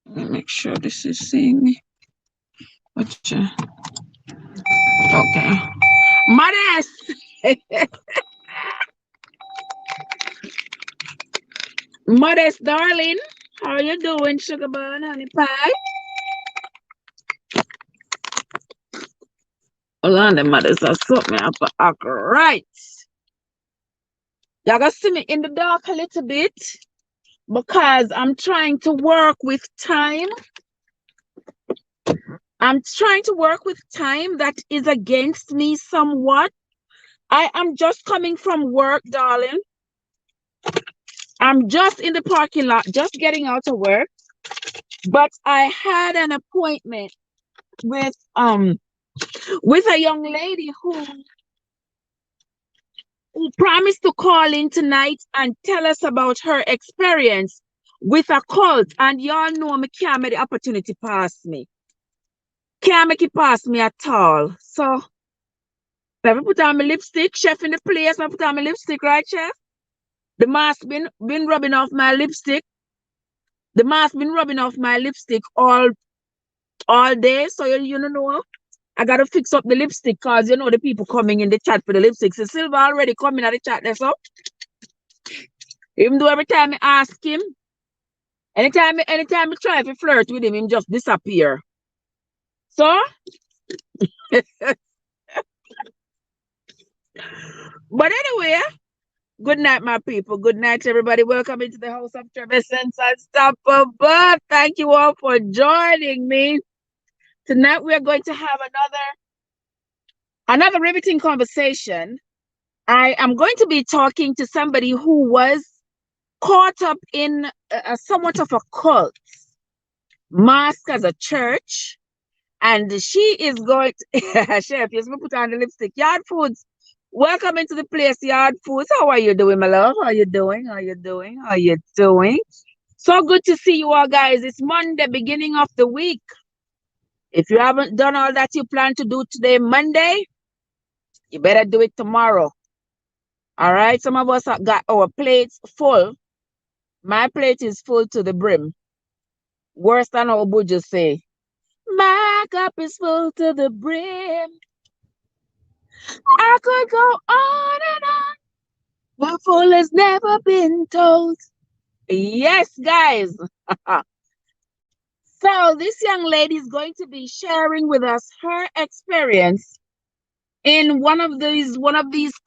Let me make sure this is seeing me. Gotcha. Okay. Modest! Modest, darling. How are you doing, sugar bun, honey pie? Hold on, the mothers are something up. Right. Y'all gonna see me in the dark a little bit because I'm trying to work with time. I'm trying to work with time that is against me somewhat. I am just coming from work, darling. I'm just in the parking lot, just getting out of work. But I had an appointment with a young lady who promised to call in tonight and tell us about her experience with a cult. And y'all know me can't make the opportunity pass me. Can't make it pass me at all. So let me put on my lipstick, chef in the place. I put on my lipstick, right, chef? The mask been rubbing off my lipstick. The mask been rubbing off my lipstick all day. So you know, I gotta fix up the lipstick because you know the people coming in the chat for the lipstick. So Silver already coming at the chat there, so even though every time I ask him, anytime I try to flirt with him, him just disappear. So but anyway, good night, my people. Good night, everybody. Welcome into the house of Trevisence Unstoppable. Thank you all for joining me. Tonight we are going to have another riveting conversation. I am going to be talking to somebody who was caught up in somewhat of a cult, mask as a church, and she is going to chef, yes, me put on the lipstick. Yard Foods, welcome into the place, Yard Foods. How are you doing, my love? How are you doing? How are you doing? How are you doing? So good to see you all, guys. It's Monday, beginning of the week. If you haven't done all that you plan to do today, Monday, you better do it tomorrow. All right. Some of us have got our plates full. My plate is full to the brim. Worse than how Buju say. My cup is full to the brim. I could go on and on. The fool has never been told. Yes, guys. So this young lady is going to be sharing with us her experience in one of these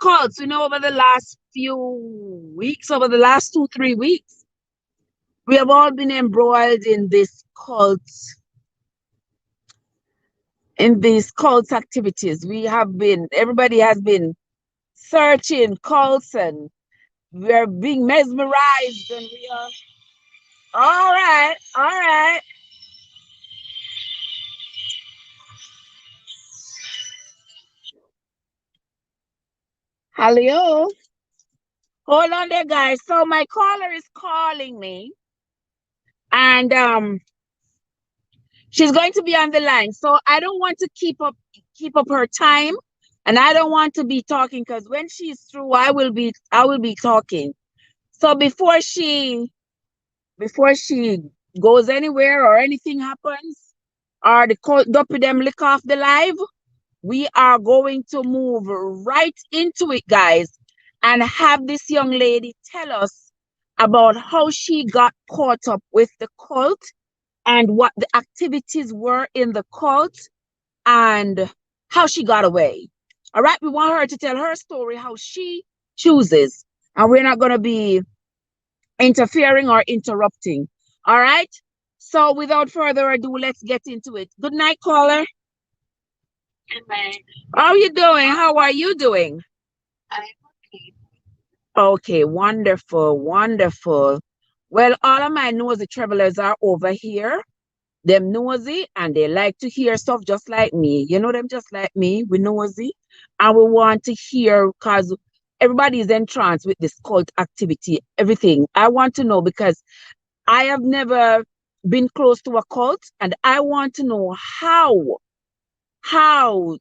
cults. You know, over the last few weeks, over the last 2-3 weeks, we have all been embroiled in these cults activities. Everybody has been searching cults and we're being mesmerized and we are all right, all right. Hello. Hold on there, guys. So my caller is calling me and she's going to be on the line. So I don't want to keep up her time and I don't want to be talking because when she's through, I will be talking. So before she goes anywhere or anything happens, or the dopey them lick off the live, we are going to move right into it, guys, and have this young lady tell us about how she got caught up with the cult and what the activities were in the cult and how she got away. All right, we want her to tell her story, how she chooses, and we're not going to be interfering or interrupting. All right. So without further ado, let's get into it. Good night, caller. How are you doing? How are you doing? Okay, wonderful, wonderful. Well, all of my nosy travelers are over here. Them nosy and they like to hear stuff just like me. You know them just like me. We nosy and we want to hear because everybody is entranced with this cult activity, everything. I want to know because I have never been close to a cult, and I want to know how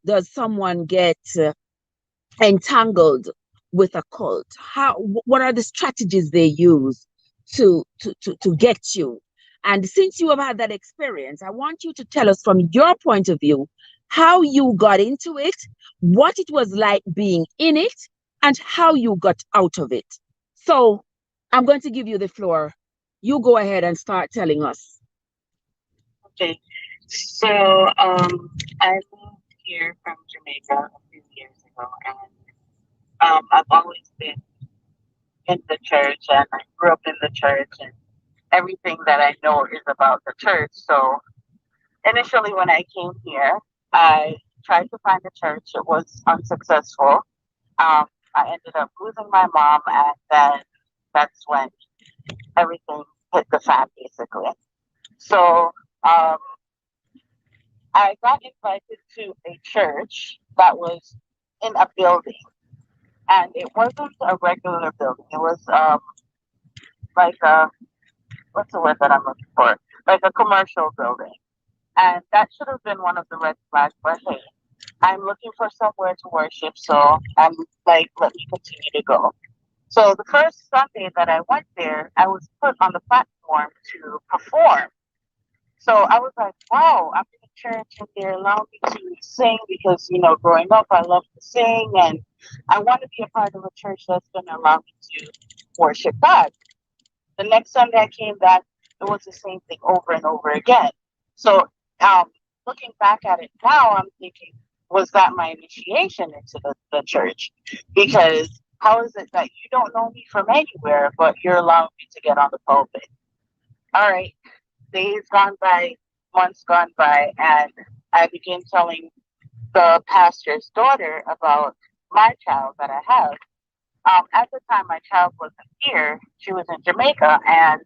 does someone get entangled with a cult? What are the strategies they use to get you? And since you have had that experience, I want you to tell us from your point of view how you got into it, what it was like being in it, and how you got out of it. So I'm going to give you the floor. You go ahead and start telling us. Okay. So I moved here from Jamaica a few years ago, and I've always been in the church, and I grew up in the church, and everything that I know is about the church. So initially, when I came here, I tried to find a church. It was unsuccessful. I ended up losing my mom, and then that's when everything hit the fan, basically. So um, I got invited to a church that was in a building, and it wasn't a regular building. It was like a, what's the word that I'm looking for? Like a commercial building, and that should have been one of the red flags. But hey, I'm looking for somewhere to worship, so I'm like, let me continue to go. So the first Sunday that I went there, I was put on the platform to perform. So I was like, wow, I'm in church and they allow me to sing because, growing up, I love to sing and I want to be a part of a church that's going to allow me to worship God. The next Sunday I came back, it was the same thing over and over again. So um, looking back at it now, I'm thinking, was that my initiation into the church? Because how is it that you don't know me from anywhere, but you're allowing me to get on the pulpit? All right, days gone by, months gone by, and I began telling the pastor's daughter about my child that I have. At the time, my child wasn't here; she was in Jamaica, and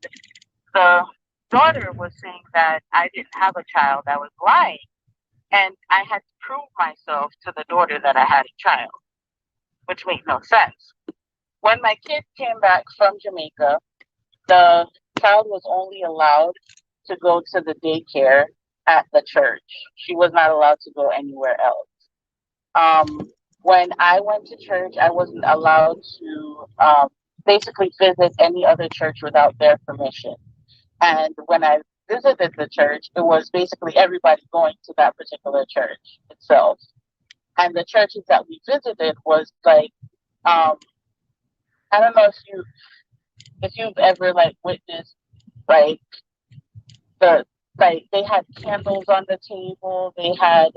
the daughter was saying that I didn't have a child. I was lying, and I had to prove myself to the daughter that I had a child, which made no sense. When my kid came back from Jamaica, the child was only allowed to go to the daycare at the church. She was not allowed to go anywhere else. When I went to church, I wasn't allowed to basically visit any other church without their permission. And when I visited the church, it was basically everybody going to that particular church itself. And the churches that we visited was like, um, I don't know if you've ever like witnessed like the like they had candles on the table, they had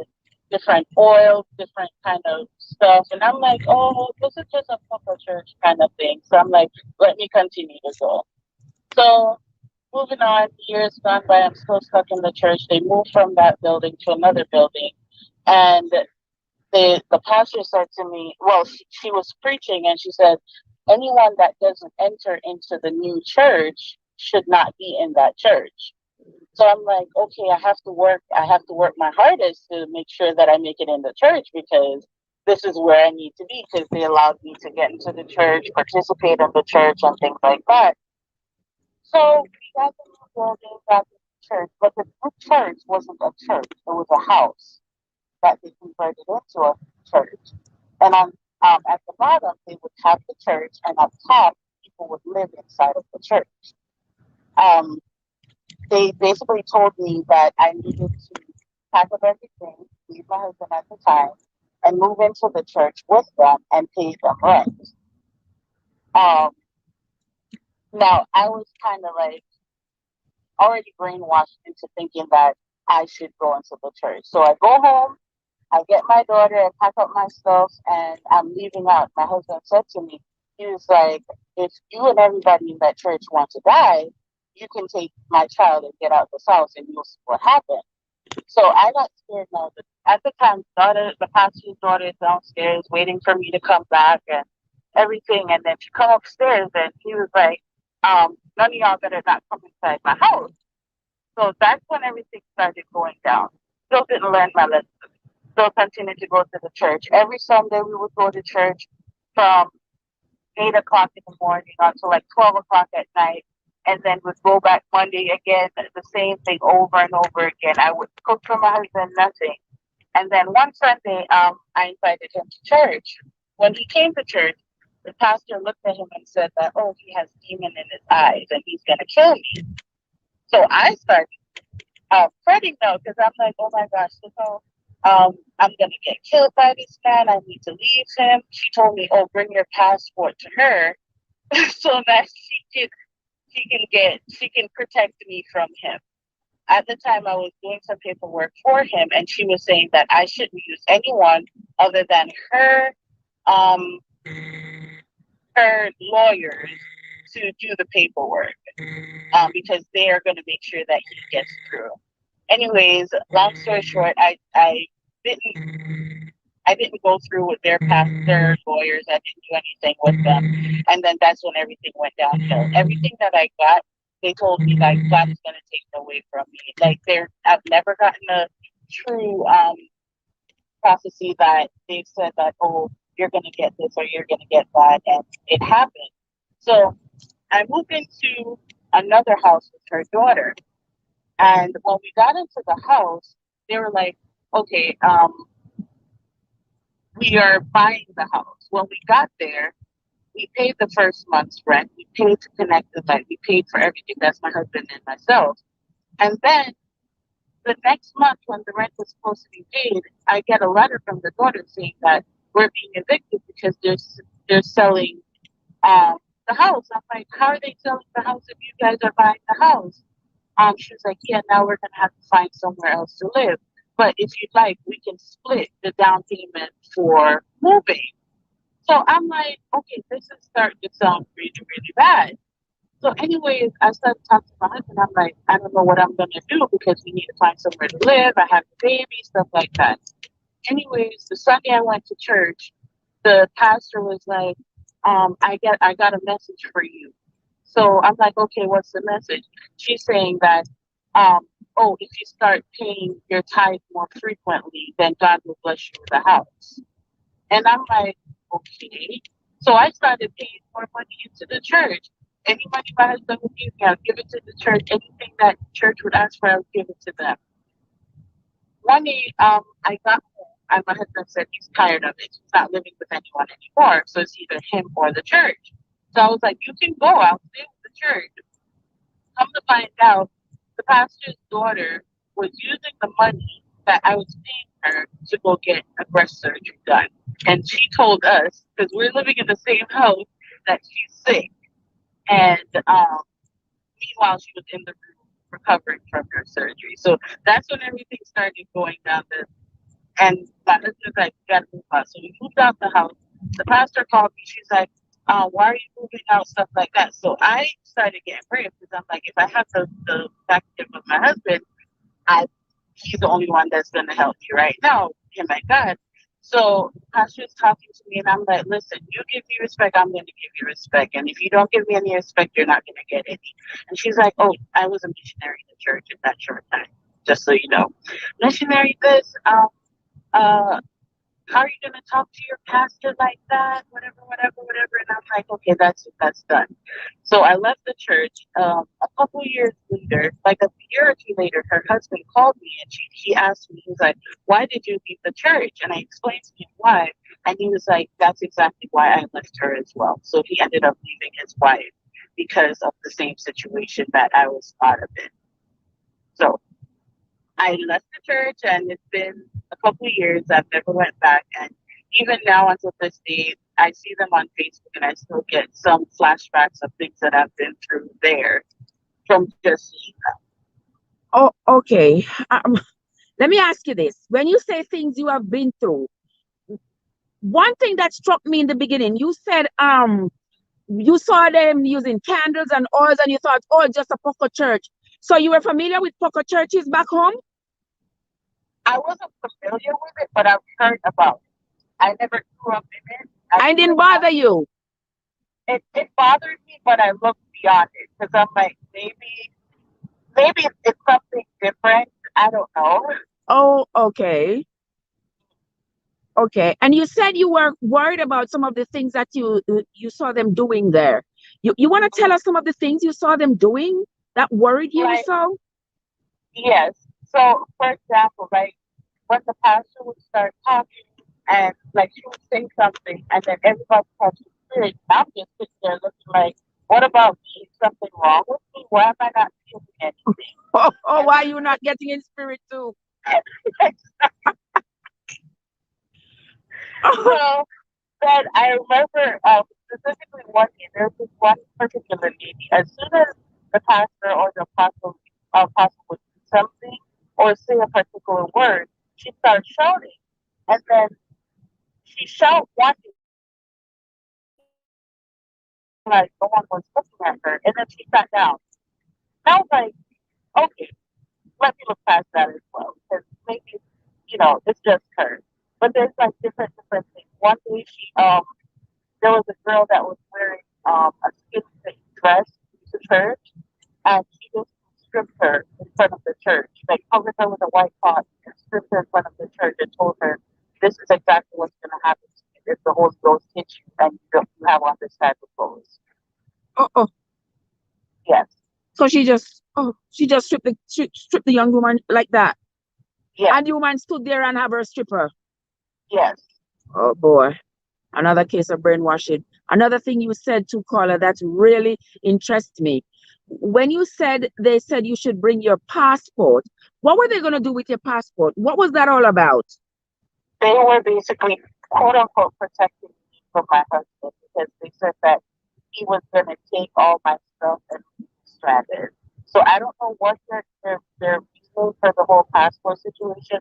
different oils, different kind of stuff, and I'm like, oh, this is just a proper church kind of thing. So I'm like, let me continue to go. So moving on, years gone by, I'm still stuck in the church. They moved from that building to another building, and the pastor said to me, well, she was preaching, and she said, anyone that doesn't enter into the new church should not be in that church. So I'm like, okay, I have to work my hardest to make sure that I make it in the church because this is where I need to be because they allowed me to get into the church, participate in the church and things like that. So we got the new building, got the church, but the new church wasn't a church. It was a house that they converted into a church. And on at the bottom they would have the church and up top people would live inside of the church. Um, they basically told me that I needed to pack up everything, leave my husband at the time, and move into the church with them and pay them rent. Um, Now, I was kind of like already brainwashed into thinking that I should go into the church. So I go home, I get my daughter, I pack up my stuff, and I'm leaving out. My husband said to me, he was like, if you and everybody in that church want to die, you can take my child and get out this house and you'll see what happens. So I got scared now. At the time, the pastor's daughter is downstairs waiting for me to come back and everything. And then she come upstairs and he was like, none of y'all better not come inside my house. So that's when everything started going down. Still didn't learn my lesson. Still continued to go to the church. Every Sunday we would go to church from 8 o'clock in the morning until like 12 o'clock at night. and then would go back Monday again, the same thing over and over again. I would cook for my husband, nothing. And then one Sunday, I invited him to church. When he came to church, the pastor looked at him and said that, oh, he has demon in his eyes and he's going to kill me. So I started fretting now because I'm like, oh my gosh, I'm going to get killed by this man. I need to leave him. She told me, oh, bring your passport to her so that she can protect me from him. At the time, I was doing some paperwork for him, and she was saying that I shouldn't use anyone other than um, her lawyers to do the paperwork, because they are going to make sure that he gets through. Anyways, long story short, didn't I didn't go through with their lawyers. I didn't do anything with them, and then that's when everything went downhill. Everything that I got, they told me like God is going to take it away from me. Like I've never gotten a true prophecy that they've said that, oh, you're going to get this or you're going to get that, and it happened. So I moved into another house with her daughter, and when we got into the house, they were like, okay, we are buying the house. When we got there, we paid the first month's rent. We paid to connect the light. We paid for everything. That's my husband and myself. And then the next month, when the rent was supposed to be paid, I get a letter from the daughter saying that we're being evicted because they're selling the house. I'm like, how are they selling the house if you guys are buying the house? She was like, yeah, now we're gonna have to find somewhere else to live. But if you'd like, we can split the down payment for moving. So I'm like, okay, this is starting to sound really, really bad. So, anyways, I started talking to my husband. I'm like, I don't know what I'm gonna do because we need to find somewhere to live. I have a baby, stuff like that. Anyways, the Sunday I went to church, the pastor was like, I got a message for you. So I'm like, okay, what's the message? She's saying that, um, oh, if you start paying your tithe more frequently, then God will bless you with a house. And I'm like, okay. So I started paying more money into the church. Any money my husband would give me, I'll give it to the church. Anything that the church would ask for, I would give it to them. One day, I got home and my husband said he's tired of it. He's not living with anyone anymore. So it's either him or the church. So I was like, you can go. I'll stay with the church. Come to find out, the pastor's daughter was using the money that I was paying her to go get a breast surgery done. And she told us, because we're living in the same house, that she's sick. And meanwhile, she was in the room recovering from her surgery. So that's when everything started going down the. And my husband's like, you gotta move out. So we moved out the house. The pastor called me. She's like, why are you moving out? Stuff like that. So I started getting brave because I'm like, if I have the backup of my husband, he's the only one that's going to help me right now, him and God. So pastor's talking to me, and I'm like, listen, you give me respect, I'm going to give you respect. And if you don't give me any respect, you're not going to get any. And she's like, oh, I was a missionary in the church at that short time, just so you know. Missionary this, how are you going to talk to your pastor like that? Whatever, whatever, whatever. And I'm like, okay, that's done. So I left the church. A couple of years later, like a year or two later, her husband called me and he asked me, he was like, why did you leave the church? And I explained to him why. And he was like, that's exactly why I left her as well. So he ended up leaving his wife because of the same situation that I was part of it. So I left the church, and it's been a couple of years. I've never went back, and even now until this day, I see them on Facebook, and I still get some flashbacks of things that I've been through there from just seeing them. Oh, okay. Let me ask you this: when you say things you have been through, one thing that struck me in the beginning, you said you saw them using candles and oils, and you thought, oh, just a Poco church. So you were familiar with Poco churches back home? I wasn't familiar with it, but I've heard about it. I never grew up in it. I didn't bother you. It bothered me, but I looked beyond it because I'm like, maybe it's something different. I don't know. Oh, okay. Okay. And you said you were worried about some of the things that you saw them doing there. You want to tell us some of the things you saw them doing that worried you Like, so? yes. So, for example, like when the pastor would start talking and like she would say something and then everybody catches spirit, I'm just sitting there looking like, what about me? Is something wrong with me? Why am I not feeling anything? Oh, And why you not getting in spirit too? so then I remember specifically one day, there was this one particular lady. As soon as the pastor or the apostle would do something or say a particular word, she started shouting. And then she shouted one day, like no one was looking at her. And then she sat down. And I was like, okay, let me look past that as well. Because maybe, it's just her. But there's like different things. One day there was a girl that was wearing a skin fit dress to church, and he just stripped her in front of the church, like covered her with a white cloth and stripped her in front of the church and told her, "This is exactly what's going to happen to you if the Holy Ghost hits you and you have on this type of clothes." Oh, Yes, so she just stripped the young woman like that, yes, and the woman stood there and have her stripper. yes. Oh boy, another case of brainwashing. Another thing you said to caller that really interests me. When you said they said you should bring your passport, what were they going to do with your passport? What was that all about? They were basically quote unquote protecting me from my husband because they said that he was going to take all my stuff and leave me stranded. So I don't know what their reason for the whole passport situation,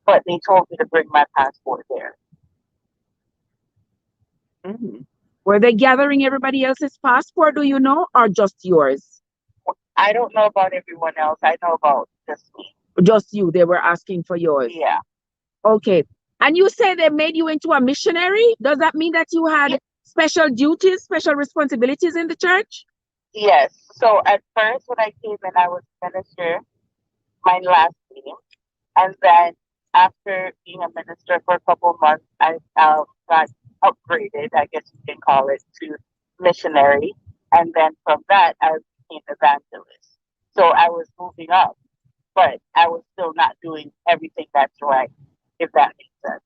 but they told me to bring my passport there. Mhm. Were they gathering everybody else's passport, do you know, or just yours? I don't know about everyone else. I know about just me. Just you. They were asking for yours. Yeah. Okay. And you say they made you into a missionary? Does that mean that you had special duties, special responsibilities in the church? Yes. So at first, when I came in, I was minister, my last name. And then after being a minister for a couple of months, I got upgraded, I guess you can call it, to missionary. And then from that, I became evangelist. So I was moving up, but I was still not doing everything that's right, if that makes sense.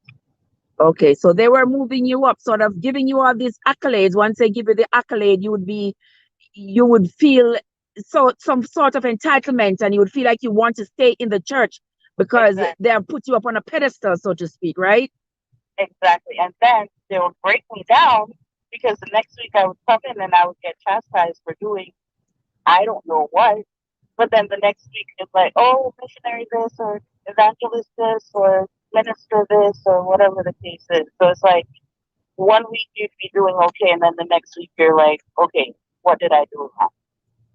Okay, so they were moving you up, sort of giving you all these accolades. Once they give you the accolade, you would feel some sort of entitlement, and you would feel like you want to stay in the church because Exactly. they have put you up on a pedestal, so to speak, right? Exactly. And then they would break me down because the next week I would come in and I would get chastised for doing I don't know what. But then the next week it's like, oh, missionary this or evangelist this or minister this or whatever the case is. So it's like one week you'd be doing okay, and then the next week you're like, okay, what did I do wrong?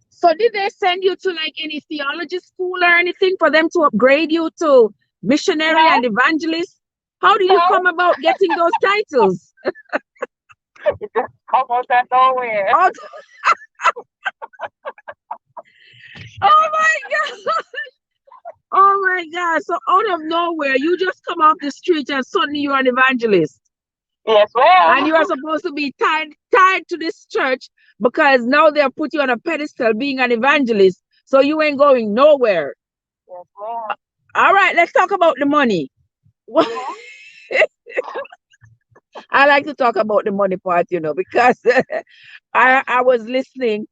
So did they send you to like any theology school or anything for them to upgrade you to missionary No, and evangelist? How do you no, come about getting those titles? it just almost out nowhere. Oh, oh my God. Oh my God. So out of nowhere, you just come off the street and suddenly you're an evangelist. Yes, And well, you are supposed to be tied to this church because now they've put you on a pedestal being an evangelist. So you ain't going nowhere. yes, well. All right, let's talk about the money. Mm-hmm. I like to talk about the money part, because I was listening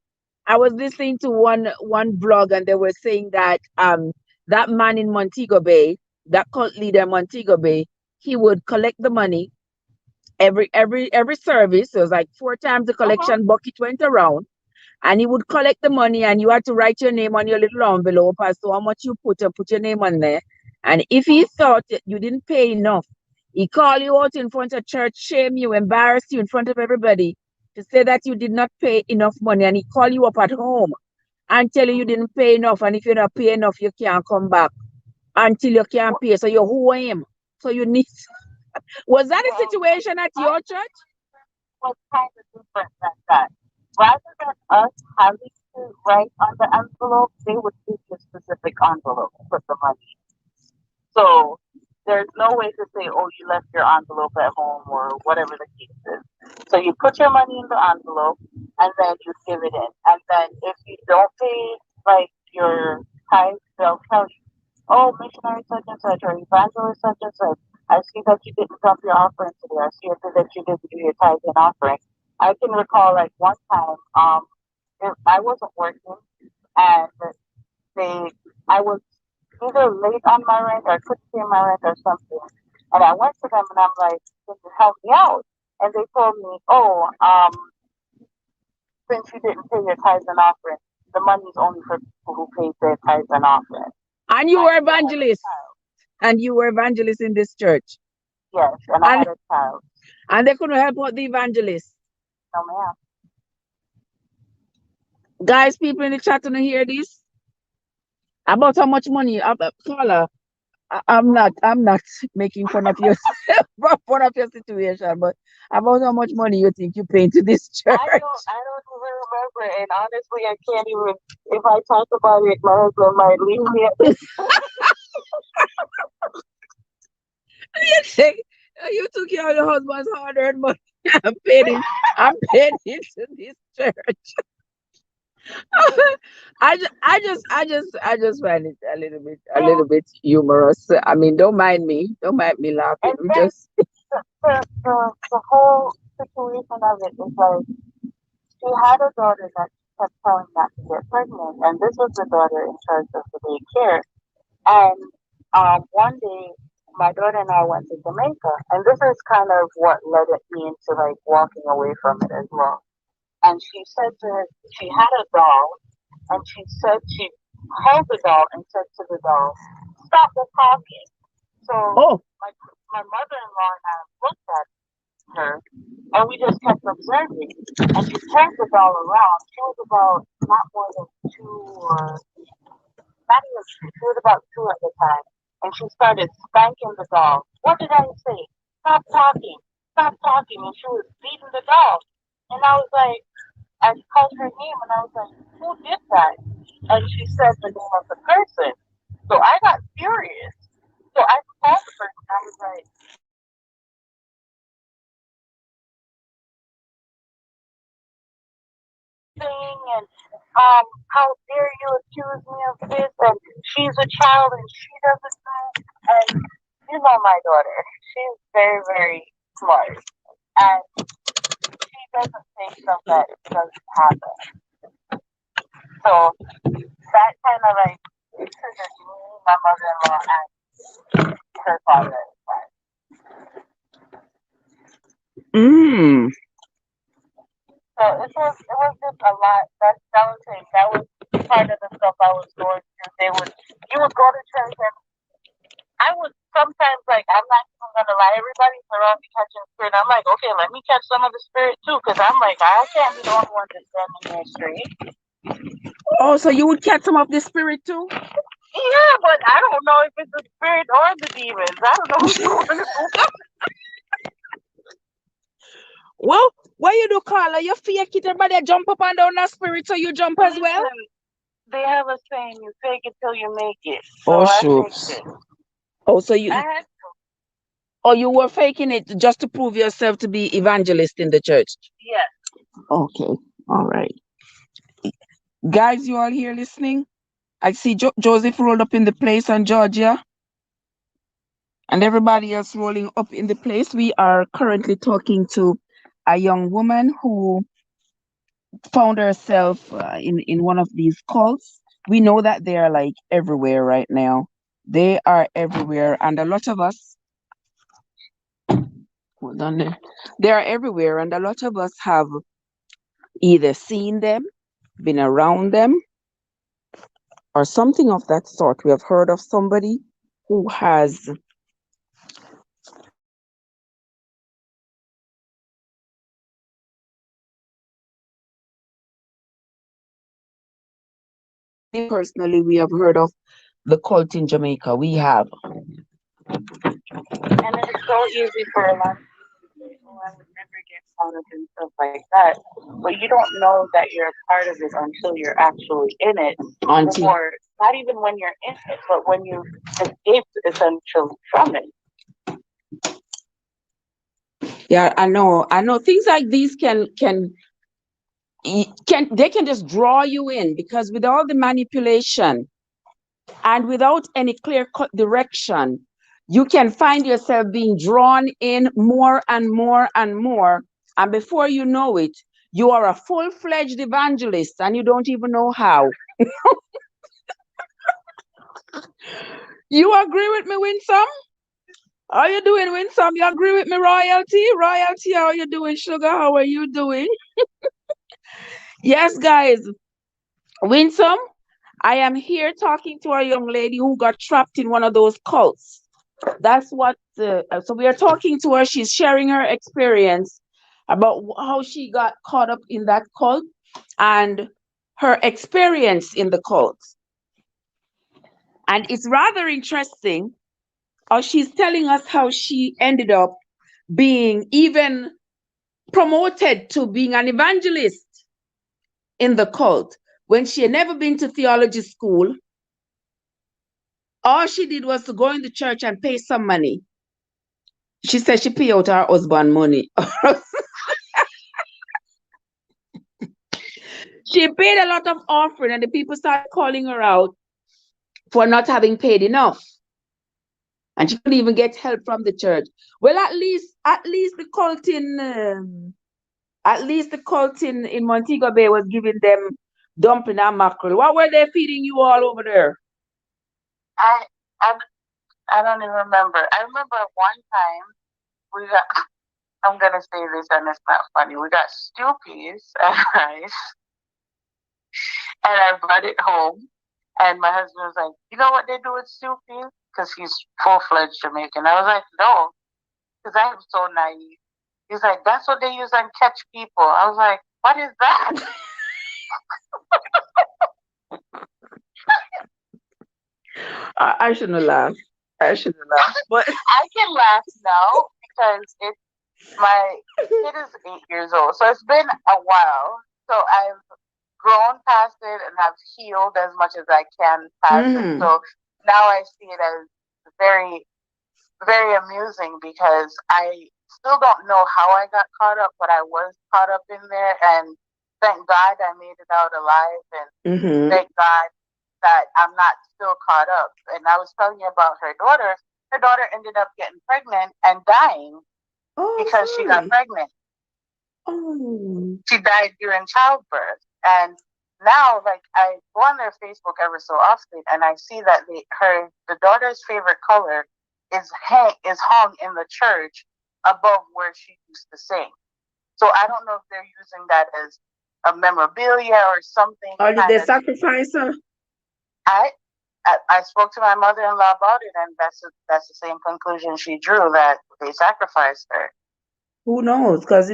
to one blog, and they were saying that that man in Montego Bay, that cult leader in Montego Bay, he would collect the money every service. So it was like 4 times the Mm-hmm. collection bucket went around, and he would collect the money, and you had to write your name on your little envelope as to how much you put, and put your name on there. And if he thought that you didn't pay enough, he call you out in front of church, shame you, embarrass you in front of everybody to say that you did not pay enough money, and he call you up at home and tell you didn't pay enough, and if you don't pay enough, you can't come back until you can pay. So you owe him. So you need. Was that a Well, situation at I your church? was kind of different than that. Rather than us having to write on the envelope, they would give you a specific envelope to put the money. So there's no way to say, oh, you left your envelope at home or whatever the case is. So you put your money in the envelope, and then you give it in. And then if you don't pay like your tithe, they'll tell you, oh, missionary such and such or evangelist such and such, I see that you didn't drop your offering today. I see that you didn't do your tithe and offering. I can recall like one time, I wasn't working and they, I was either late on my rent or couldn't pay my rent or something. And I went to them and I'm like, can you help me out? And they told me, oh, since you didn't pay your tithes and offering, the money's only for people who paid their tithes and offering. And you I were still had a evangelist. child. And you were evangelist in this church. Yes, and I And had a child. and they couldn't help out the evangelist. No, ma'am. Guys, people in the chat don't hear this. About how much money, caller. I'm not making fun of your fun of your situation, but about how much money you think you pay to this church? I don't even remember, and honestly, I can't even. If I talk about it, my husband might leave me. You think you took care of your husband's hard-earned money. I'm paid into this church. I just find it a little bit humorous. I mean, don't mind me laughing. And then the whole situation of it is like she had a daughter that she kept telling not to get pregnant, and this was the daughter in charge of the daycare. And one day, my daughter and I went to Jamaica, and this is kind of what led me into like walking away from it as well. And she said to her, she had a doll, and she said she held the doll and said to the doll, "Stop the talking." So Oh, my mother-in-law and I looked at her, and we just kept observing. And she turned the doll around. She was about not more than two or not even two. She was about two at the time. And she started spanking the doll. What did I say? Stop talking. Stop talking. And she was beating the doll. And I was like, I called her name and I was like, who did that? And she said the name of the person. So I got furious. So I called the person. I was like, thing and how dare you accuse me of this and she's a child and she doesn't know and you know my daughter. She's very, very smart and she doesn't say stuff that doesn't happen. So that kind of like triggered me, my mother in law and her father. mm. So it was just a lot. That was it. That was part of the stuff I was going through. You would go to church and I would sometimes like I'm not even gonna lie. Everybody's around me catching spirit. I'm like, okay, let me catch some of the spirit too, because I'm like I can't be the only one that's standing here straight. Oh, so you would catch some of the spirit too? Yeah, but I don't know if it's the spirit or the demons. I don't know who's going to. Well, what you do, Carla? You fake it, everybody jump up and down that spirit, so you jump as well? They have a saying, you fake it till you make it. Oh, So I shucks. faked it. Oh, so I had to. oh, you were faking it just to prove yourself to be evangelist in the church? Yes. Okay, all right. Guys, you all here listening? I see Joseph rolled up in the place and Georgia. And everybody else rolling up in the place. We are currently talking to a young woman who found herself in one of these cults. We know that they are like everywhere right now. They are everywhere, and a lot of us, hold on there. They are everywhere, and a lot of us have either seen them, been around them, or something of that sort. We have heard of somebody who has personally, we have heard of the cult in Jamaica. We have. And it's so easy for a lot of people to say, oh, I would never get caught up in stuff like that. But you don't know that you're a part of it until you're actually in it. Or not even when you're in it, but when you escape essentially from it. Yeah, I know. Things like these can they can just draw you in, because with all the manipulation and without any clear cut direction, you can find yourself being drawn in more and more and more. And before you know it, you are a full-fledged evangelist and you don't even know how. You agree with me, Winsome? How you doing, Winsome? You agree with me, Royalty? Royalty, how you doing, Sugar? How are you doing? Yes, guys. Winsome, I am here talking to a young lady who got trapped in one of those cults. That's what, so we are talking to her. She's sharing her experience about how she got caught up in that cult and her experience in the cult. And it's rather interesting how she's telling us how she ended up being even promoted to being an evangelist in the cult when she had never been to theology school. All she did was to go in the church and pay some money. She said she paid out her husband money. She paid a lot of offering, and the people started calling her out for not having paid enough. And she couldn't even get help from the church. Well, at least the cult in Montego Bay was giving them dumpling and mackerel. What were they feeding you all over there? I I I don't even remember. I remember one time we got. I'm gonna say this and it's not funny. We got stew peas and rice, and I brought it home. And my husband was like, "You know what they do with stew peas?" Because he's full-fledged Jamaican. I was like, "No," because I am so naive. He's like, "That's what they use on Catch People." I was like, "What is that?" I shouldn't laugh. I shouldn't laugh. But I can laugh now because my kid is 8 years old, so it's been a while. So I've grown past it and have healed as much as I can past it. So now I see it as very, very amusing because I still don't know how I got caught up, but I was caught up in there. And thank God I made it out alive. And thank God that I'm not still caught up. And I was telling you about her daughter. Her daughter ended up getting pregnant and dying because she got pregnant. She died during childbirth. And now, like, I go on their Facebook ever so often, and I see that the daughter's favorite color is hung in the church above where she used to sing. So I don't know if they're using that as a memorabilia or something. Or did they sacrifice her? I spoke to my mother-in-law about it, and that's the same conclusion she drew, that they sacrificed her. Who knows? Because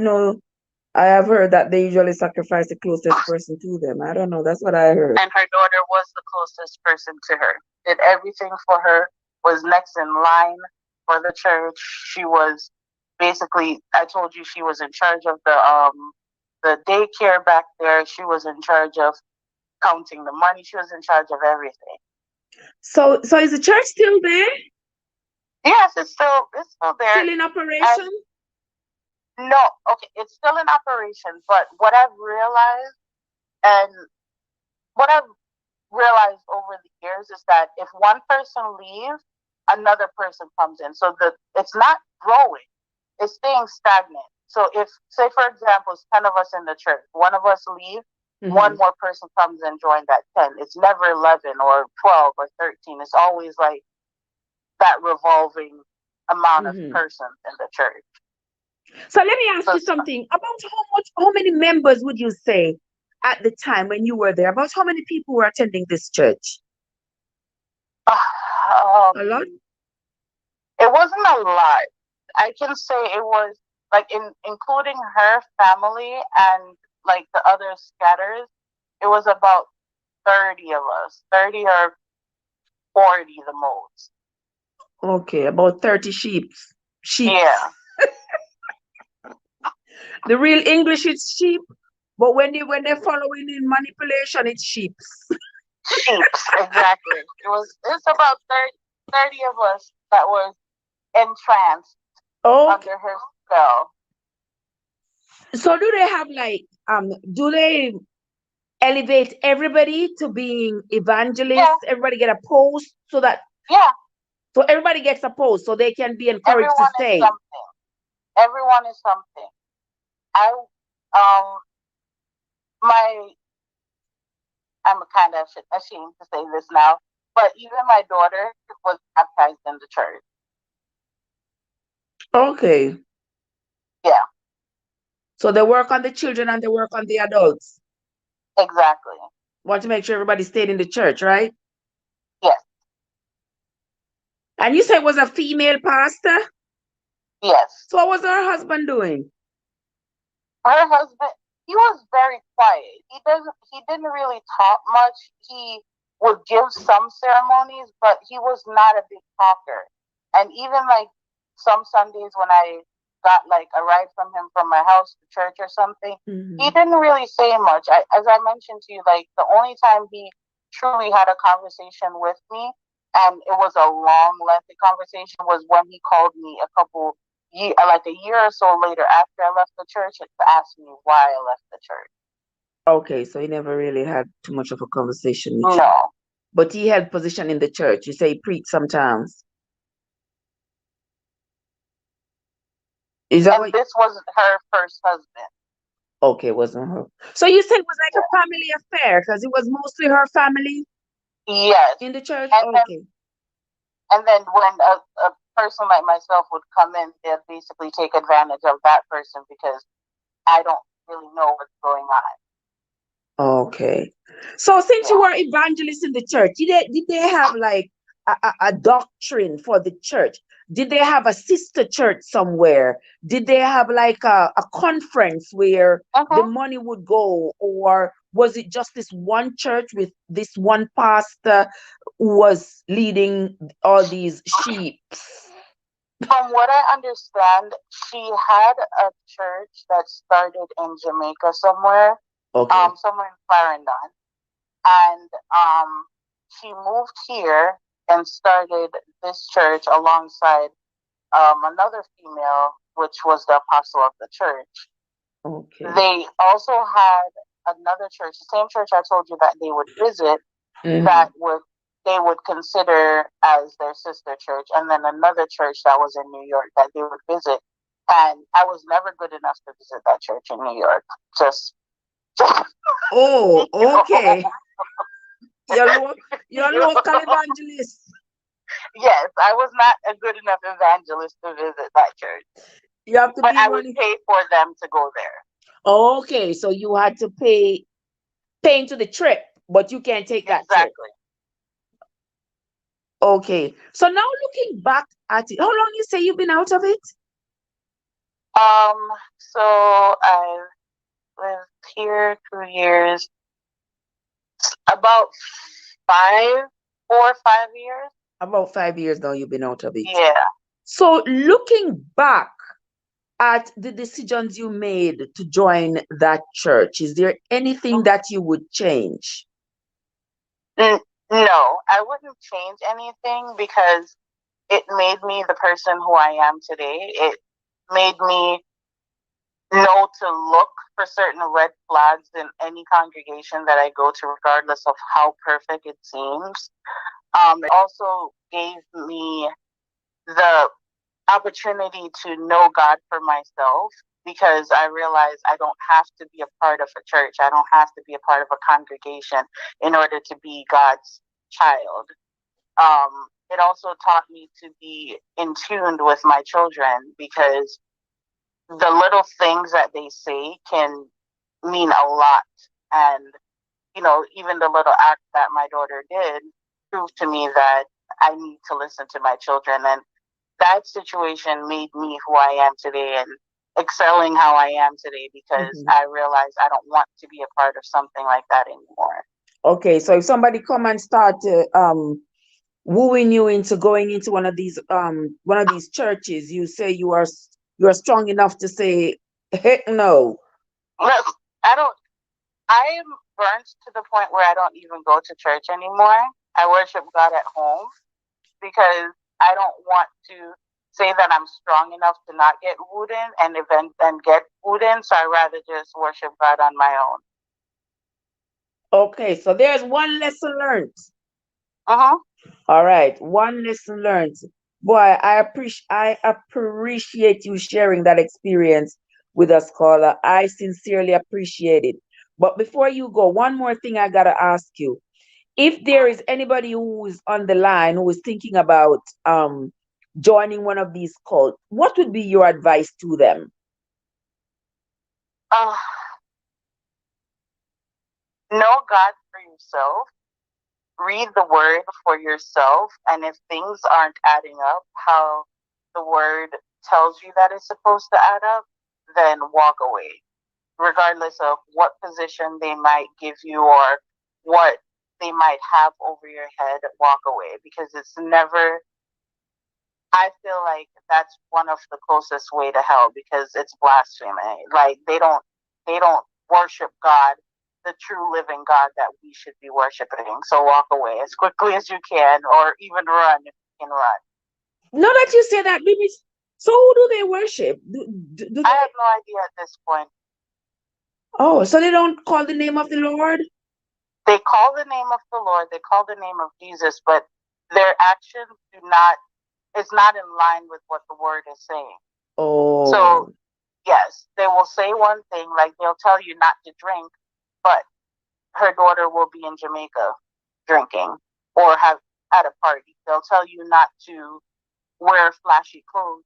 I have heard that they usually sacrifice the closest person to them. I don't know. That's what I heard. And her daughter was the closest person to her. Did everything for her, was next in line for the church. She was basically, I told you, she was in charge of the daycare back there. She was in charge of counting the money. She was in charge of everything. So is the church still there? Yes, it's still there. Still in operation? No, okay, it's still in operation, but what I've realized over the years is that if one person leaves, another person comes in. So it's not growing, it's staying stagnant. So if, say for example, it's 10 of us in the church, one of us leave, one more person comes and joins that 10. It's never 11 or 12 or 13. It's always like that revolving amount of persons in the church. So let me ask you something about how many members would you say at the time when you were there? About how many people were attending this church? A lot? It wasn't a lot. I can say it was like including her family and like the other scatters, it was about 30 of us, 30 or 40 the most. Okay, about 30 sheep. Yeah. The real English is sheep, but when they're following in manipulation, it's sheep. Sheeps, exactly. It's about 30 of us that was entranced under her spell. So do they have like do they elevate everybody to being Yeah, evangelists? Everybody get a post so that yeah. so everybody gets a post so they can be encouraged to Everyone is stay. something. Everyone is something. I my I'm kind of ashamed to say this now, but even my daughter was baptized in the church. Okay. Yeah, So they work on the children and they work on the adults. exactly. Want to make sure everybody stayed in the church, right? Yes, And you said it was a female pastor? yes. So what was her husband doing? Her husband, he was very quiet. He didn't really talk much. He would give some ceremonies, but he was not a big talker. And even like some Sundays when I got like a ride from him from my house to church or something, he Mhm. didn't really say much. As I mentioned to you, like the only time he truly had a conversation with me, and it was a long, lengthy conversation, was when he called me like a year or so later after I left the church to ask me why I left the church. Okay, so he never really had too much of a conversation with you. No. But he held position in the church. You say he preached sometimes. Is that And what? this wasn't her first husband. Okay, it wasn't her. So you said it was like Yeah. a family affair because it was mostly her family Yes. in the church? And then Okay. when a person like myself would come in, they'd basically take advantage of that person because I don't really know what's going on. Okay. So since you Yeah. were evangelist in the church, did they have like a doctrine for the church? Did they have a sister church somewhere? Did they have like a conference where the Uh-huh. money would go, or was it just this one church with this one pastor who was leading all these sheep? From what I understand, she had a church that started in Jamaica Okay. somewhere in Clarendon. And she moved here and started this church alongside another female, which was the apostle of the church. Okay. They also had another church, the same church I told you that they would visit, that Hmm. would they would consider as their sister church, and then another church that was in New York that they would visit. And I was never good enough to visit that church in New York. Just Oh, you know. okay. You're local evangelist. Yes, I was not a good enough evangelist to visit that church, You have to but be I would one. pay for them to go there. Okay, so you had to pay into the trip, but you can't take that trip. Exactly. Okay. So now looking back at it, how long you say you've been out of it? So I lived here 2 years, about 5, 4 or 5 years. About 5 years now you've been out of it. Yeah. So looking back at the decisions you made to join that church, is there anything that you would change? No, I wouldn't change anything because it made me the person who I am today. It made me know to look for certain red flags in any congregation that I go to, regardless of how perfect it seems. It also gave me the opportunity to know God for myself because I realized I don't have to be a part of a church. I don't have to be a part of a congregation in order to be God's child. It also taught me to be in tune with my children because the little things that they say can mean a lot. And, even the little act that my daughter did proved to me that I need to listen to my children. And that situation made me who I am today and excelling how I am today because Mhm. I realized I don't want to be a part of something like that anymore. Okay, so if somebody come and start wooing you into going into one of these churches, you say you are strong enough to say heck no. I don't, I am burnt to the point where I don't even go to church anymore. I worship God at home because I don't want to. say that I'm strong enough to not get wooed in and get wooed in. So I rather just worship God on my own. Okay, so there's one lesson learned. Uh-huh. All right, one lesson learned. Boy, I appreciate you sharing that experience with us, caller. I sincerely appreciate it. But before you go, one more thing I gotta ask you. If there is anybody who is on the line who is thinking about joining one of these cults, what would be your advice to them? Uh, know God for yourself. Read the word for yourself. And if things aren't adding up how the word tells you that it's supposed to add up, then walk away. Regardless of what position they might give you or what they might have over your head, walk away, because it's never, I feel like that's one of the closest way to hell, because it's blasphemy. Like they don't worship God, the true living God that we should be worshiping. So walk away as quickly as you can, or even run if you can run. Now that you say that, maybe, so who do they worship? Do I they? have no idea at this point. Oh, so they don't call the name of the Lord? They call the name of the Lord, they call the name of Jesus, but their actions do not, it's not in line with what the word is saying. Oh, So yes, they will say one thing, like they'll tell you not to drink, but her daughter will be in Jamaica drinking or have at a party. They'll tell you not to wear flashy clothes.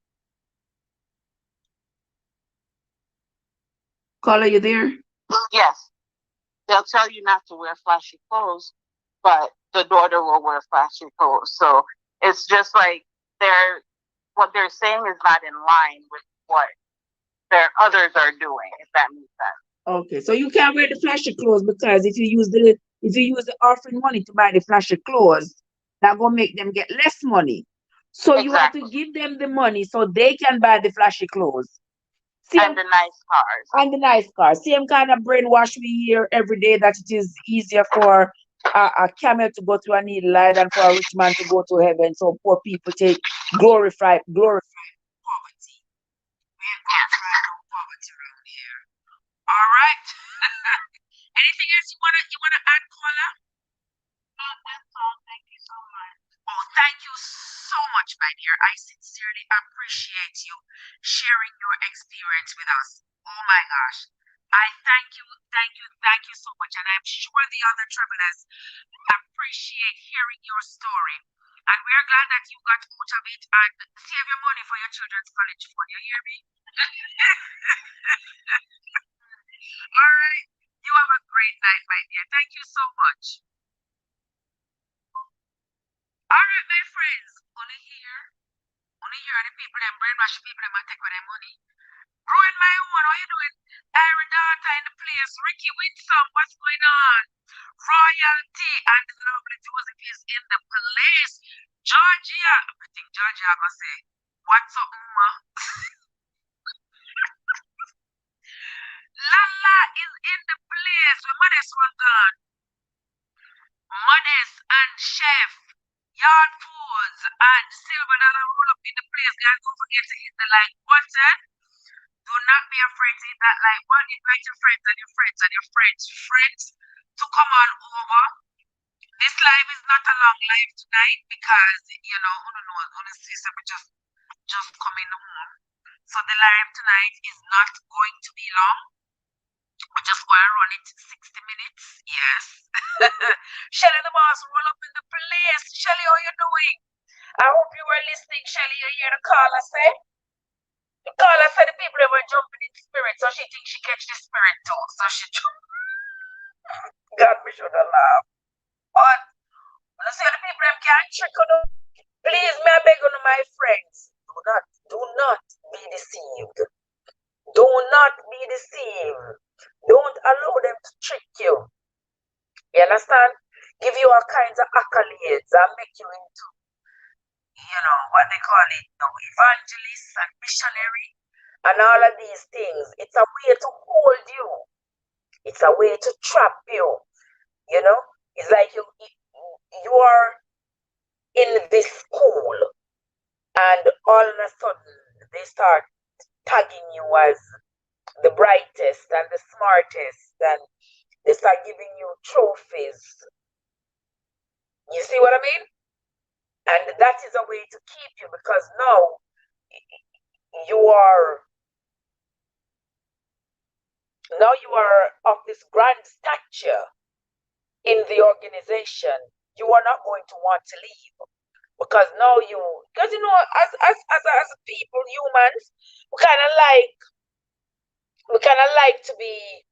caller, you there? Yes, they'll tell you not to wear flashy clothes, but the daughter will wear flashy clothes. So it's just like they're what they're saying is not in line with what their others are doing, if that makes sense. Okay, so you can't wear the flashy clothes because if you use the offering money to buy the flashy clothes, that gonna make them get less money. So you have to Exactly. give them the money so they can buy the flashy clothes. And Same the nice cars. and the nice car. Same kind of brainwash we hear every day that it is easier for a camel to go through a needle eye than for a rich man to go to heaven. So poor people take glorify poverty. We ain't glorifying no poverty around here. All right. Anything else you wanna add, caller? That's all. Thank you so much. Oh, thank you so much, my dear. I sincerely appreciate you sharing your experience with us. Oh my gosh. I thank you so much. And I'm sure the other travelers appreciate hearing your story. And we're glad that you got out of it and save your money for your children's college fund. You hear me? All right. You have a great night, my dear. Thank you so much. All right, my friends. Only here the people them brainwash people them and take away their money. Ruin my own. How you doing? Iron Data in the place. Ricky Winsome. What's going on? Royalty and the lovely Joseph is in the place. Georgia. I think Georgia gonna say, what's up, ma? Lala is in the place. Where Modest was gone. Modest and Chef. Yard Foods and Silver Dollar roll up in the place. Guys, don't forget to hit the like button. Do not be afraid to hit that like button. Invite your friends and your friends and your friends to come on over. This live is not a long live tonight because I don't know, honestly, so we just coming home. So the live tonight is not going to be long. We just want to run it 60 minutes. Yes. Shelly the boss, roll up in the place. Shelly, how you doing? I hope you were listening, Shelly. You hear the caller say? The caller said the people were jumping in spirit, so she thinks she catch the spirit too. So she God, we should have laughed. But you see the people them can't trick on. Please, may I beg on my friends. Do not be deceived. Do not be deceived. Don't allow them to trick you. You understand? Give you all kinds of accolades and make you into, what they call it, evangelists and missionary and all of these things. It's a way to hold you. It's a way to trap you. You know, it's like you are in this school and all of a sudden they start tagging you as the brightest and the smartest, and they start giving you trophies. You see what I mean? And that is a way to keep you, because now you are of this grand stature in the organization. You are not going to want to leave, because now because as people, humans, we kind of like to be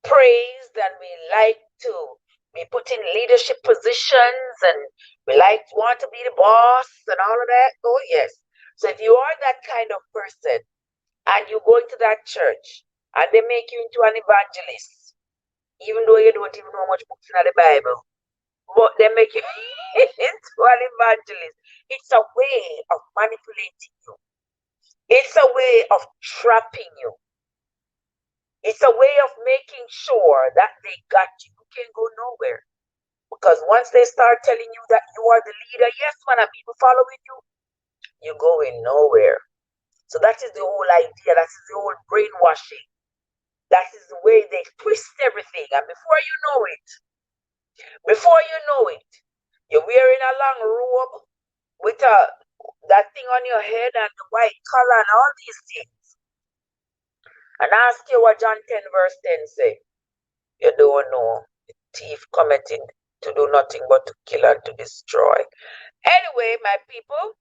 praised, and we like to be put in leadership positions, and we want to be the boss and all of that. Oh yes. So if you are that kind of person and you go into that church and they make you into an evangelist, even though you don't even know much books in the Bible, but they make you into an evangelist, it's a way of manipulating you. It's a way of trapping you. It's a way of making sure that they got you. You can't go nowhere. Because once they start telling you that you are the leader, yes, man, and people following you, you're going nowhere. So that is the whole idea. That is the whole brainwashing. That is the way they twist everything. And before you know it, you're wearing a long robe with that thing on your head and the white collar and all these things. And ask you what John 10 verse 10 say. You don't know. The thief cometh in to do nothing but to kill and to destroy. Anyway, my people,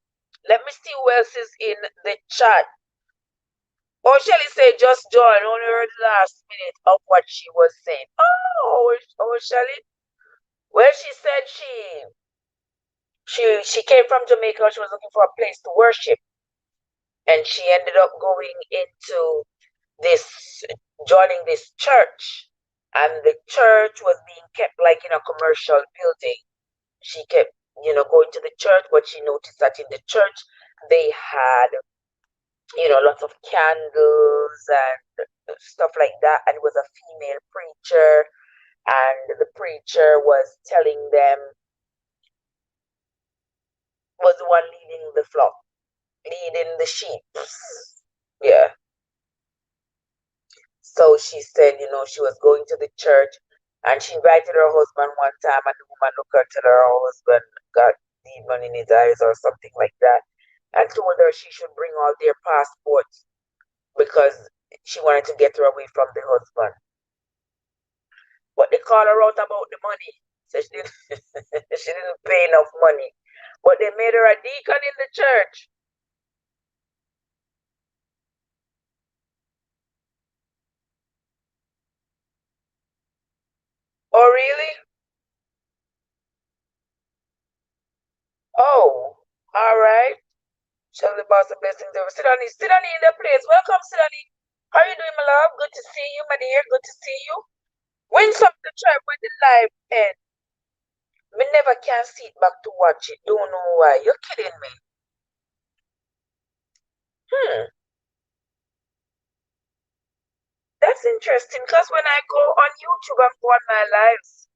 let me see who else is in the chat. Oh, Shelly say just join. Only heard the last minute of what she was saying. Oh, Shelly. Well, she said she came from Jamaica. She was looking for a place to worship, and she ended up going into joining this church, and the church was being kept like in a commercial building. She kept, going to the church, but she noticed that in the church they had, lots of candles and stuff like that, and it was a female preacher, and the preacher was the one leading the flock, leading the sheep. Yeah. So she said, she was going to the church, and she invited her husband one time, and the woman looked at her husband got demon in his eyes or something like that, and told her she should bring all their passports because she wanted to get her away from the husband. But they called her out about the money. So she didn't pay enough money. But they made her a deacon in the church. Oh, really? Oh, all right. Shall the boss of blessings over. Sidani in the place. Welcome, Sidani. How you doing, my love? Good to see you, my dear. Good to see you. When some the church, when the live end, me never can sit back to watch it. Don't know why. You're kidding me. That's interesting, because when I go on YouTube and go on my lives,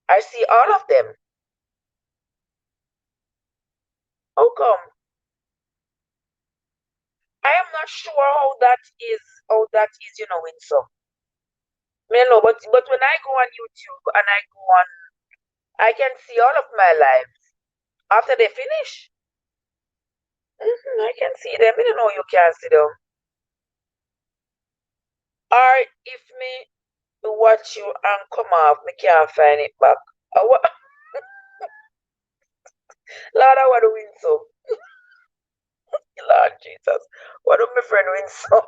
I see all of them. How come? I am not sure how that is, in some. But when I go on YouTube and I can see all of my lives after they finish. I can see them. I don't know you can see them. Or if me watch you and come off, me can't find it back. Lord, I want to win some. Lord Jesus. What do my friend win some?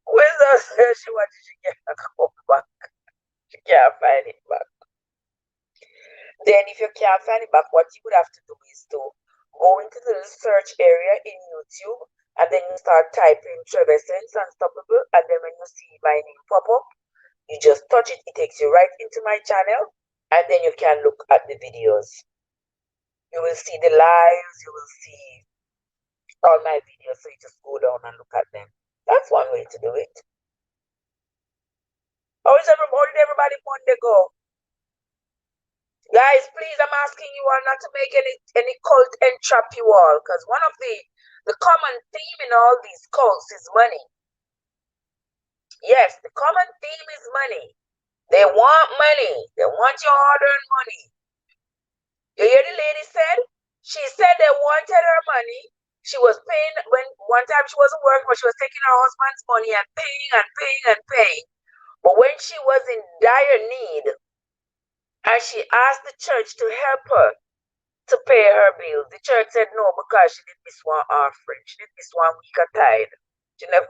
Where's that? She watches, she can't come back. She can't find it back. Then if you can't find it back, what you would have to do is to go into the search area in YouTube, and then you start typing Treversense Unstoppable, and then when you see my name pop up, you just touch it, it takes you right into my channel, and then you can look at the videos. You will see the lives, you will see all my videos, so you just go down and look at them. That's one way to do it. How did everybody Monday go? Guys, please, I'm asking you all not to make any cult entrap you all, because one of the common theme in all these cults is money. Yes, the common theme is money. They want money. They want your hard-earned money. You hear the lady said? She said they wanted her money. She was paying when one time she wasn't working, but she was taking her husband's money and paying and paying and paying. But when she was in dire need, and she asked the church to help her to pay her bills, the church said no because she did miss one offering. She did miss 1 week of tithe. She never.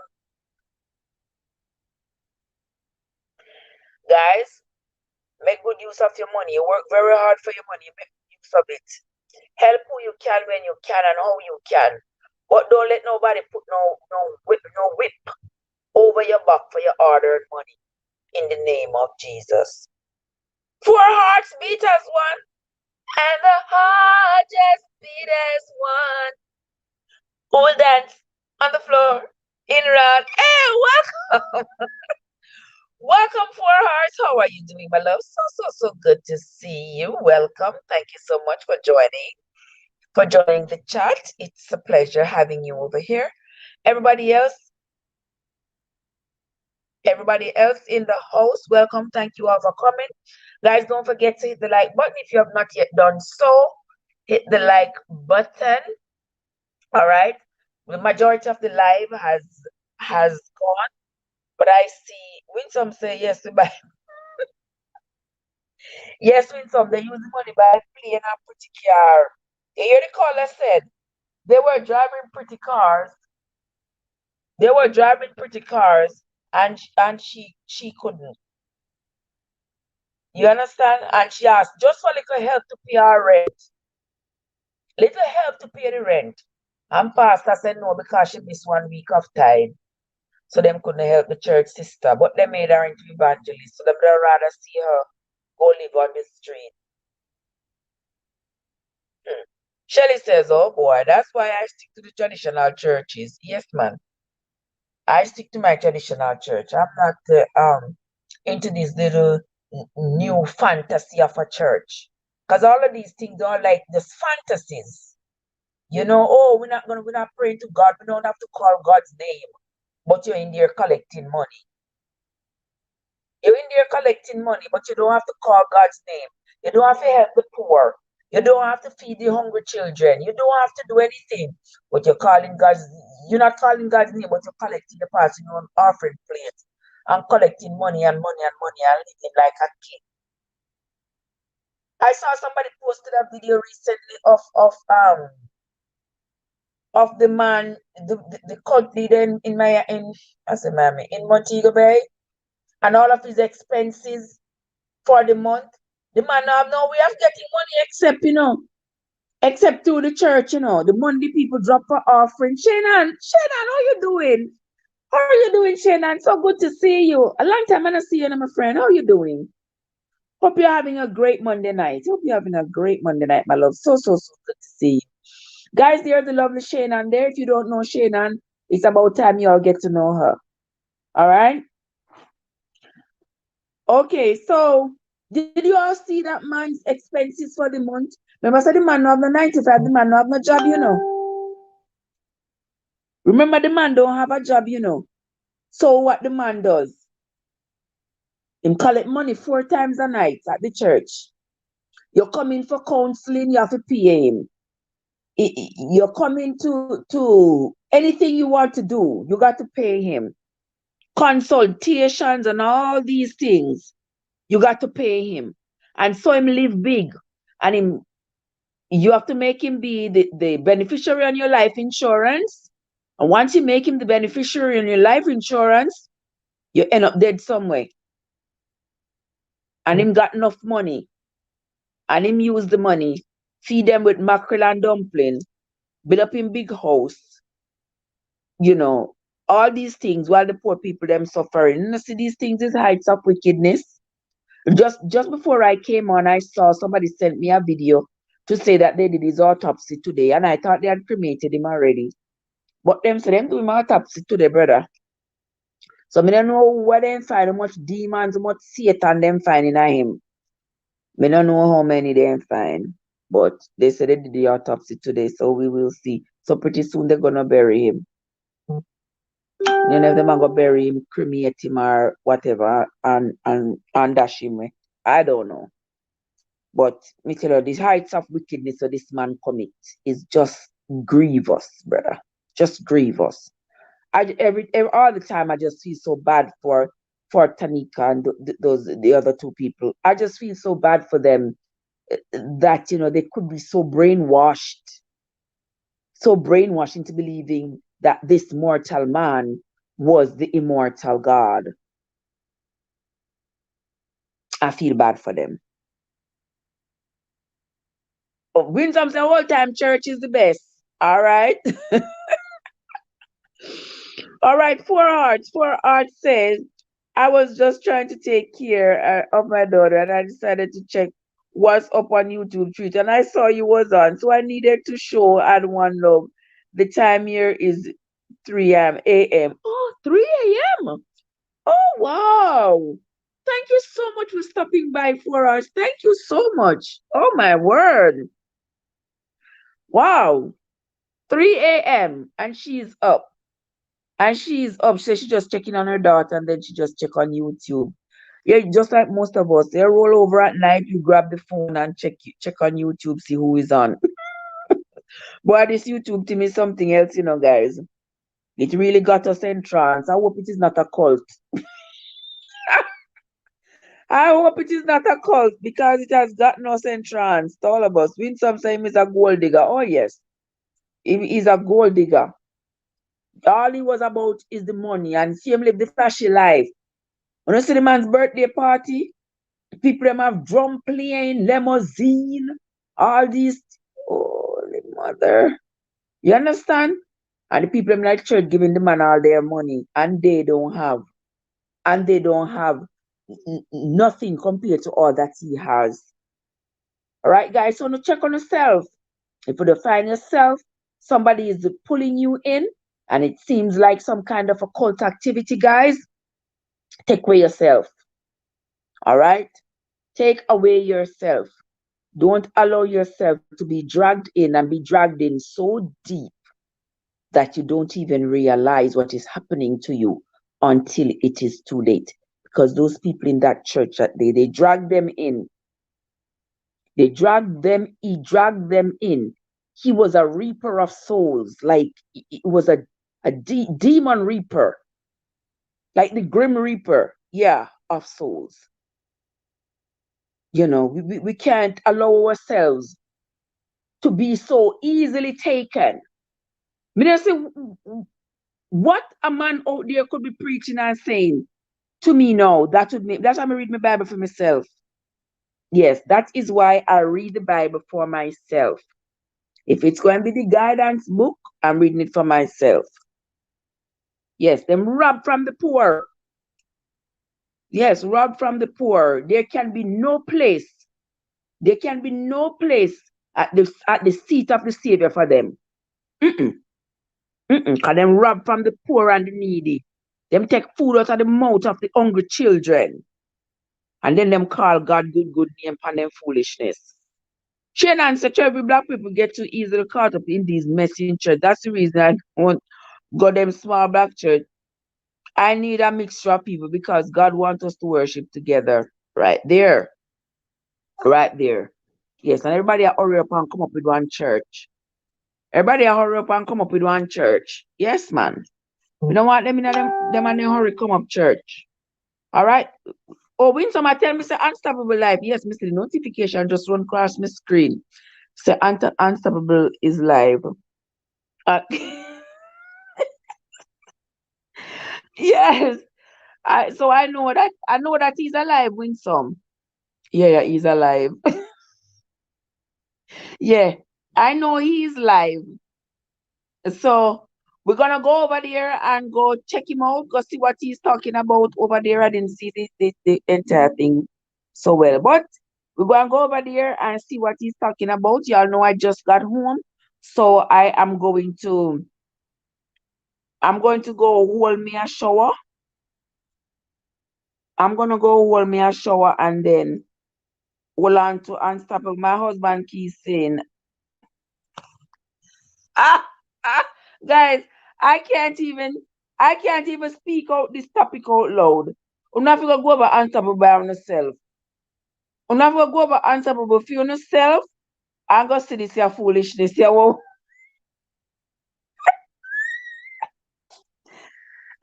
Guys, make good use of your money. You work very hard for your money. Make good use of it. Help who you can when you can and how you can. But don't let nobody put no whip over your back for your hard-earned money. In the name of Jesus. 4 hearts beat as one, and the heart just beat as one. Who will dance on the floor in round? Hey, welcome. Welcome, 4 hearts. How are you doing, my love? So good to see you. Welcome. Thank you so much for joining the chat. It's a pleasure having you over here. Everybody else in the house, welcome. Thank you all for coming. Guys, don't forget to hit the like button if you have not yet done so. Hit the like button. All right. The majority of the live has gone, but I see Winsome say yes to buy. Yes, Winsome, they use the money by playing a pretty car. You hear the caller said they were driving pretty cars. They were driving pretty cars, and she couldn't. You understand? And she asked just for little help to pay her rent. Little help to pay the rent. And pastor said no because she missed 1 week of tithe. So them couldn't help the church sister. But they made her into evangelist. So they would rather see her go live on the street. Shelley says, oh boy, that's why I stick to the traditional churches. Yes, man. I stick to my traditional church. I'm not into this little new fantasy of a church. Because all of these things are like just fantasies. You know, oh, we're not praying to God. We don't have to call God's name. But you're in there collecting money. You're in there collecting money, but you don't have to call God's name. You don't have to help the poor. You don't have to feed the hungry children. You don't have to do anything. But you're not calling God's name, but you're collecting the person on offering plate and collecting money and money and money and living like a king. I saw somebody posted a video recently of the man, the cult leader in Montego Bay, and all of his expenses for the month. The man have no way of getting money except to the church, the Monday people drop for offering. Shannon, how you doing? How are you doing, Shannon? So good to see you. A long time I don't see you, my friend. How are you doing? Hope you're having a great Monday night. Hope you're having a great Monday night, my love. So good to see you. Guys, there's the lovely Shannon there. If you don't know Shannon, it's about time you all get to know her. All right? Okay, so did you all see that man's expenses for the month? Remember, I said the man don't have no 95, the man don't have no job, Remember, the man don't have a job, So what the man does, him collect money 4 times a night at the church. You're coming for counseling, you have to pay him. You're coming to anything you want to do, you got to pay him. Consultations and all these things, you got to pay him. And so him live big. And you have to make him be the beneficiary on your life insurance. And once you make him the beneficiary on your life insurance, you end up dead somewhere. And him got enough money. And him use the money, feed them with mackerel and dumpling, build up in big house. All these things while the poor people them suffering. You see, these things is heights of wickedness. Just before I came on, I saw somebody sent me a video to say that they did his autopsy today, and I thought they had cremated him already. But them say them do him autopsy today, brother. So I don't know where they find how much demons, how much Satan them finding in him. Me don't know how many they find, but they said they did the autopsy today, so we will see. So pretty soon they're gonna bury him. You know, if they're gonna bury him, cremate him or whatever, and dash him. I don't know. But me tell you, the heights of wickedness of this man commit is just grievous, brother. Just grievous. Every all the time I just feel so bad for Tanika and those the other two people. I just feel so bad for them that they could be so brainwashed into believing that this mortal man was the immortal God. I feel bad for them. But Winsome say whole time church is the best. All right. All right, Four Hearts. Four Hearts says, I was just trying to take care of my daughter and I decided to check what's up on YouTube Treat and I saw you was on. So I needed to show and one love. The time here is 3 a.m. Oh, 3 a.m. Oh, wow. Thank you so much for stopping by for us. Thank you so much. Oh, my word. Wow. 3 a.m. and she's up. And she's up. So she just checking on her daughter and then she just check on YouTube. Yeah, just like most of us. They roll over at night, you grab the phone and check on YouTube, see who is on. But this YouTube team is something else, guys. It really got us in trance. I hope it is not a cult. I hope it is not a cult because it has gotten us entranced, all of us. When some say he's a gold digger. Oh, yes. He is a gold digger. All he was about is the money and see him live the flashy life. When you see the man's birthday party, people them have drum playing, limousine, all these. Holy mother. You understand? And the people them like church giving the man all their money and they don't have. And they don't have nothing compared to all that he has. All right, guys. So, no check on yourself. If you find yourself, somebody is pulling you in, and it seems like some kind of a cult activity, guys, take away yourself. All right? Take away yourself. Don't allow yourself to be dragged in and be dragged in so deep that you don't even realize what is happening to you until it is too late. Because those people in that church that they drag them in. He dragged them in. He was a reaper of souls, like he was a demon reaper, like the grim reaper, yeah, of souls. We can't allow ourselves to be so easily taken. I mean, I say, what a man out there could be preaching and saying to me now, that's why I read my Bible for myself. Yes, that is why I read the Bible for myself. If it's going to be the guidance book, I'm reading it for myself. Yes, them rob from the poor. Yes, rob from the poor. There can be no place. There can be no place at the seat of the Savior for them. Because them rob from the poor and the needy. Them take food out of the mouth of the hungry children. And then them call God good name for them foolishness. Shane answer every black people get too easily caught up in these messy church. That's the reason I want go them small black church. I need a mixture of people because God wants us to worship together. Right there. Right there. Yes, and everybody hurry up and come up with one church. Everybody hurry up and come up with one church. Yes, man. We don't want them in them and they hurry come up church. All right. Oh, when somebody tell me say unstoppable life. Yes, Mr. The notification just run across my screen. Say unstoppable is live. Uh, yes. So I know that he's alive, Winsome. Yeah, he's alive. Yeah, I know he's live. So we're gonna go over there and go check him out, go see what he's talking about over there. I didn't see the entire thing so well, but we're gonna go over there and see what he's talking about. Y'all know I just got home, so I'm going to go hold me a shower. I'm gonna go hold me a shower and then hold on to Unstoppable. My husband keeps saying, ah, guys, I can't even speak out this topic out loud. I'm not gonna go over Unstoppable by yourself. I'm not gonna go over Unstoppable for yourself. I'm gonna see this your foolishness. Yeah, well,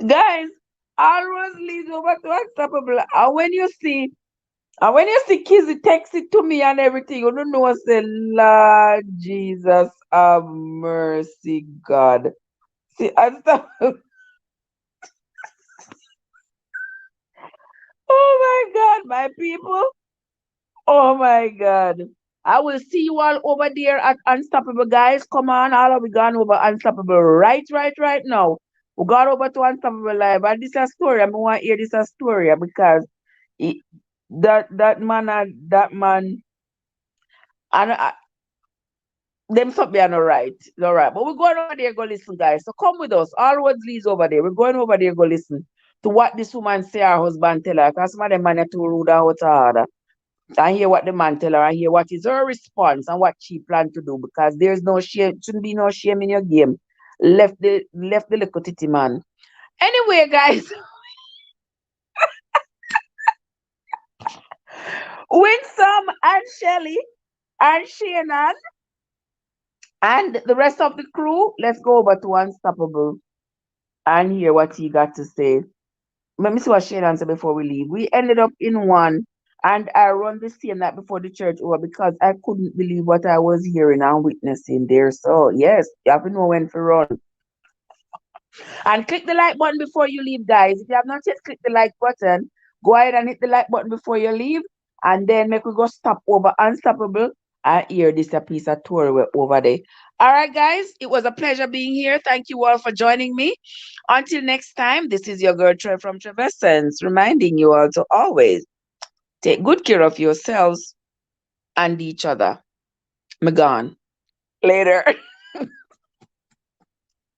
guys, always leads over to Unstoppable. And when you see Kizzy text it to me and everything, you don't know, say, Lord Jesus, have mercy, God. See, Unstoppable. Oh my God, my people. Oh my God. I will see you all over there at Unstoppable, guys. Come on, all of we gone over Unstoppable right now. We got over to Unstoppable Live. And this is a story. I want to hear this a story because he, that man, and them something are not right. All right. But we're going over there, go listen, guys. So come with us. All roads leads over there. We're going over there, go listen to what this woman say her husband tell her. Because some of them man are too rude and out of order. I hear what the man tell her. I hear what is her response and what she plan to do because there's no shame, shouldn't be no shame in your game. Left the little titty man. Anyway, guys, Winsome and Shelly and Shannon and the rest of the crew, let's go over to Unstoppable and hear what he got to say. Let me see what Shannon said before we leave. We ended up in one, and I run the same night before the church over because I couldn't believe what I was hearing and witnessing there. So, yes, you have to know when to run. And click the like button before you leave, guys. If you have not yet clicked the like button, go ahead and hit the like button before you leave. And then make we go stop over Unstoppable and hear this a piece of tour over there. All right, guys. It was a pleasure being here. Thank you all for joining me. Until next time, this is your girl Trev from Trevessence, reminding you all to always take good care of yourselves and each other. Me gone. Later.